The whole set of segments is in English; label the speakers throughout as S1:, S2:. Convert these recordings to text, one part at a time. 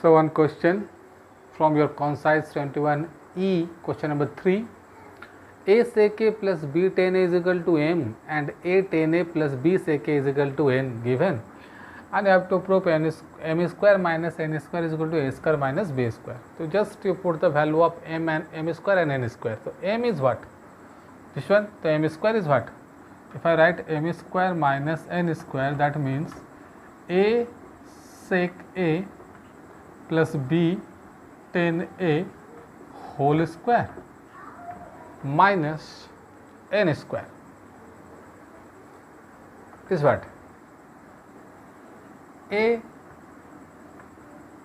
S1: So one question from your concise 21E, question number 3. A sec A plus B tan A is equal to M and A tan A plus B sec A is equal to N given, and you have to prove M square minus N square is equal to A square minus B square. So just you put the value of M and M square and N square. So M is what? This one. So M square is what? If I write M square minus N square, that means A sec A plus B tan A whole square minus N square is what? A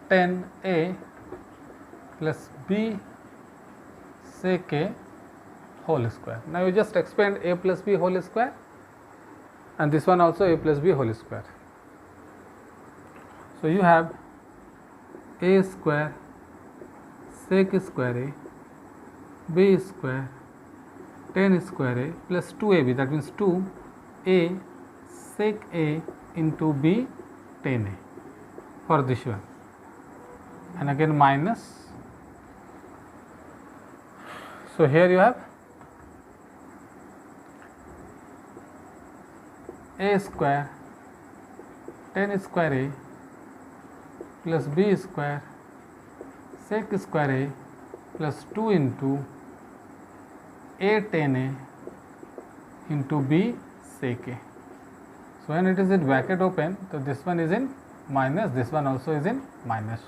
S1: tan A plus B sec A whole square. Now you just expand A plus B whole square, and this one also A plus B whole square. So you have A square sec square A B square tan square A plus 2AB, that means 2A sec A into B tan A for this one, and again minus. So here you have A square tan square A plus B square sec square A plus 2 into A tan A into B sec A. So when it is in bracket open, so this one is in minus, this one also is in minus.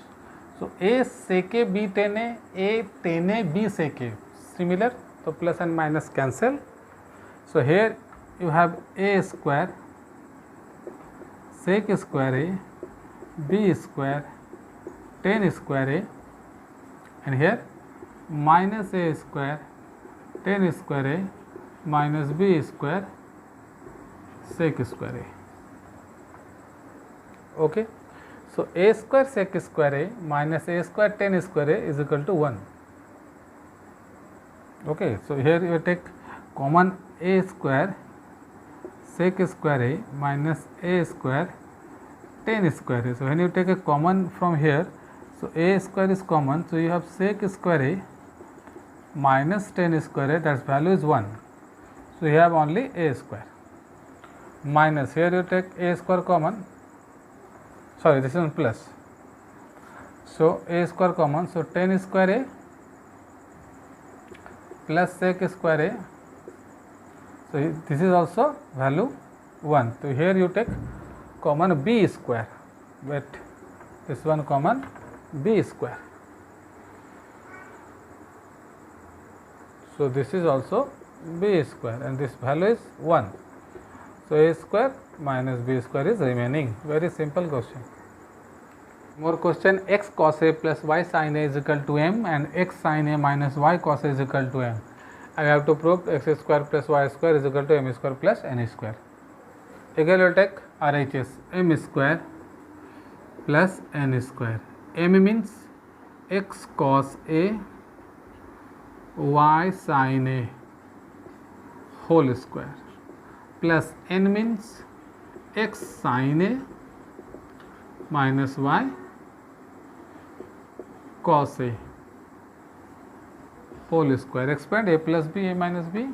S1: So A sec A B tan A tan A B sec A, similar, so plus and minus cancel. So here you have A square sec square A B square tan square A, and here minus A square tan square A minus B square sec square A. Okay. So A square sec square A minus A square tan square A is equal to 1. Okay. So here you take common A square sec square A minus A square tan square A. So when you take a common from here, so A square is common, so you have sec square A minus tan square A, that value is 1. So you have only A square minus, here you take A square common, sorry, this is plus. So A square common, so tan square A plus sec square A. So this is also value 1. So here you take common B square, but this one common B square. So this is also B square, and this value is 1. So A square minus B square is remaining. Very simple question. More question. X cos A plus Y sin A is equal to M and X sin A minus Y cos A is equal to M. I have to prove X square plus Y square is equal to M square plus N square. Again we will take RHS, M square plus N square. M means X cos A Y sin A whole square plus N means X sin A minus Y cos A whole square. Expand A plus B, A minus B.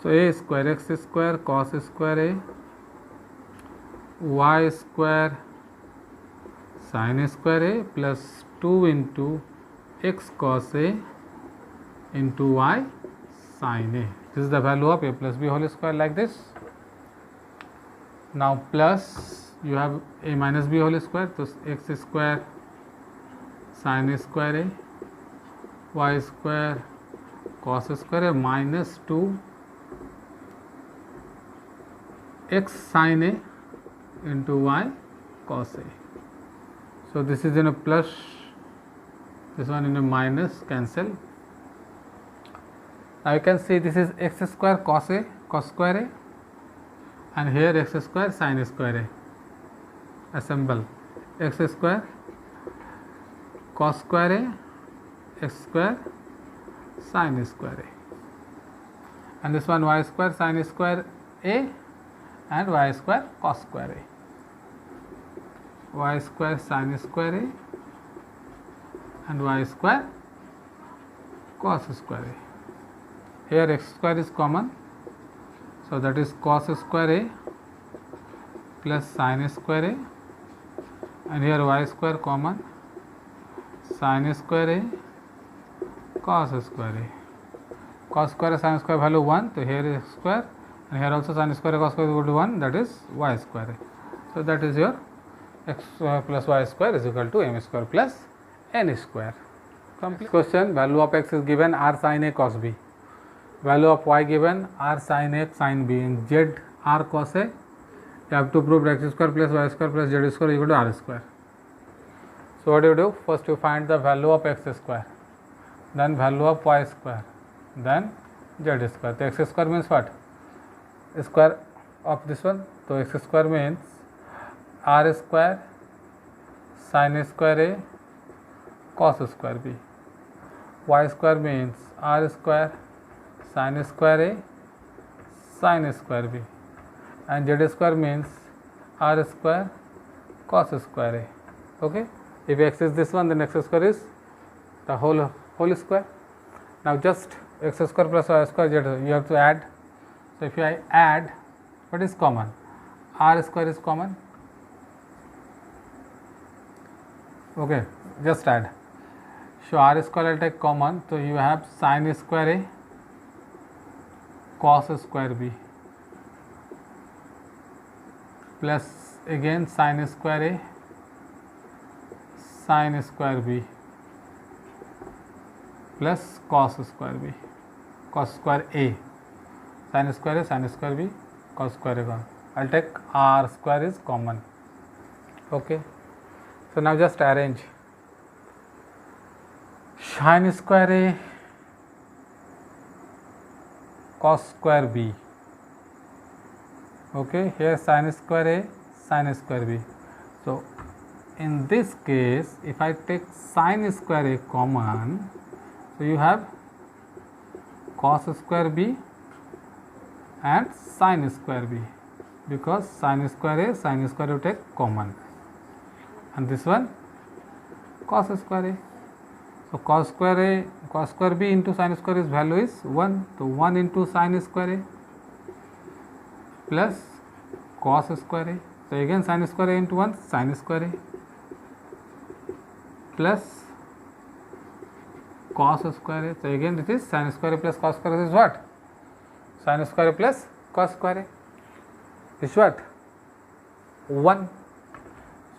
S1: So A square X square cos square A Y square sin square A plus 2 into X cos A into Y sin A. This is the value of A plus B whole square, like this. Now plus you have A minus B whole square, so X square sin square A Y square cos square A minus 2 X sin A into Y cos A. So this is in a plus, this one in a minus, cancel. Now you can see this is X square cos A cos square A, and here X square sin square A. Assemble X square cos square A X square sin square A, and this one Y square sin square A and Y square cos square A. y square sin square a and y square cos square a. Here x square is common, so that is cos square a plus sin square a, and here y square common, sin square a cos square a. Cos square sin square value 1, so here is x square, and here also sin square cos square is equal to 1, that is y square. So that is your x plus y square is equal to m square plus n square. Complete question. Value of x is given r sin a cos b. Value of y given r sin a sin b, and z r cos a. You have to prove x square plus y square plus z square is equal to r square. So what do you do? First you find the value of x square, then value of y square, then z square. So x square means what? Square of this one. So x square means r square sin square a cos square b. Y square means r square sin square a sin square b, and z square means r square cos square a. Okay, if x is this one, then x square is the whole square. Now just x square plus y square z, you have to add. So if I add, what is common? R square is common. Okay, just add. So r square I will take common, so you have sin square a cos square b plus again sin square a sin square b plus cos square b, cos square a, sin square b, cos square a. I will take r square is common. Okay, so now just arrange. Sin square a cos square b. Okay, here sin square a sin square b. So in this case, if I take sin square a common, so you have cos square b and sin square b, because sin square a sin square you take common, and this one cos square a. So cos square b into sin square is value is 1. So 1 into sin square a plus cos square a. So again sin square a into 1 sin square a plus cos square a. So again it is sin square a plus cos square a is what? Sin square a plus cos square a is what? 1.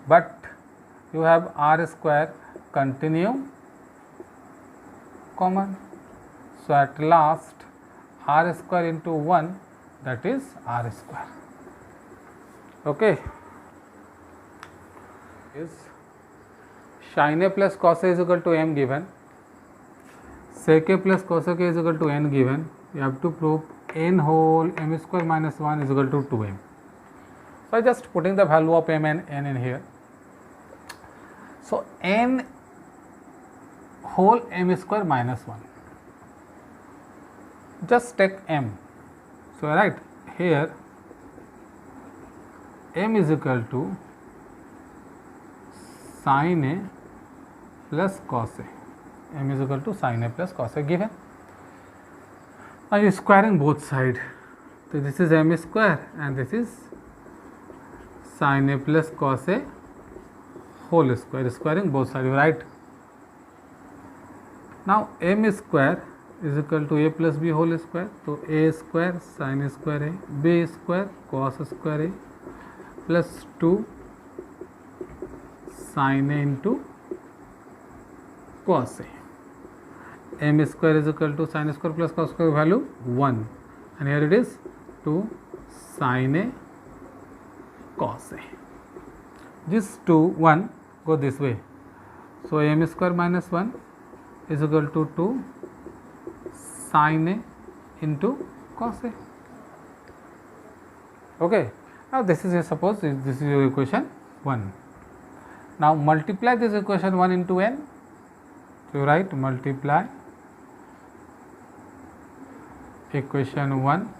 S1: But you have r square continue common. So at last r square into 1, that is r square. Okay, is sin a plus cos a is equal to m given, sec a plus cos a is equal to n given. You have to prove n whole m square minus 1 is equal to 2m. So I just putting the value of m and n in here. So n whole m square minus 1, just take m. So I write here m is equal to sin a plus cos a. M is equal to sin a plus cos a given. Now you are squaring both sides. So this is m square and this is sin a plus cos a whole square, squaring both sides, you write. Now m square is equal to a plus b whole square. So a square sin square a, b square cos square a plus 2 sin a into cos a. M square is equal to sin square plus cos square value 1, and here it is 2 sin a cos a. This 2 1 go this way. So m square minus 1 is equal to 2 sin a into cos a. Okay. Now this is suppose this is your equation 1. Now multiply this equation 1 into n. So you write multiply equation 1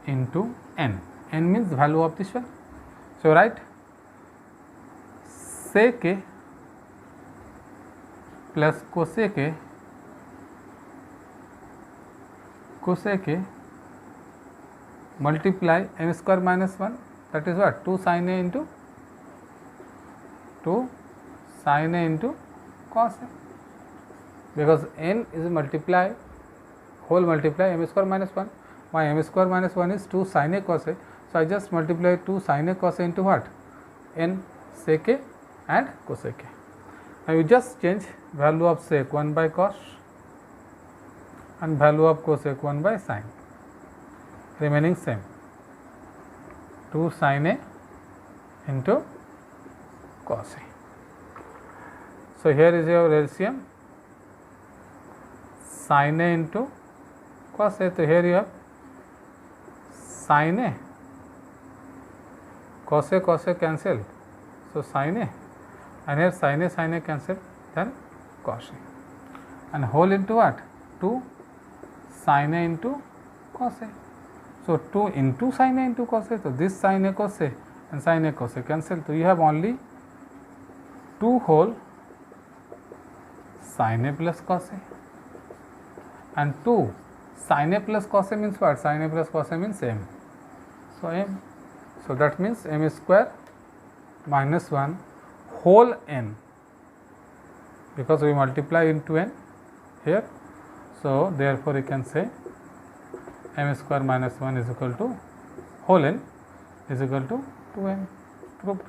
S1: into n. N means value of this one. So you write sec a plus cosec a multiply m square minus 1, that is what, 2 sin a into cos a, because n is whole multiply m square minus 1. My m square minus 1 is 2 sin a cos a, so I just multiply 2 sin a cos a into what, n sec a and cosec a. Now you just change value of sec 1 by cos and value of cosec 1 by sin, remaining same, 2 sin a into cos a. So here is your LCM, sin a into cos a. So here you have sin a, cos a cancel, so sin a, and here sin a cancel, then cos a, and whole into what, 2 sin a into cos a. So 2 into sin a into cos a, so this sin a cos a and sin a cos a cancel, so you have only 2 whole sin a plus cos a, and 2 sin a plus cos a means what, sin a plus cos a means m, so m, so that means m square minus 1 whole n, because we multiply into n here, so therefore you can say m square minus 1 is equal to whole n is equal to 2n, proved.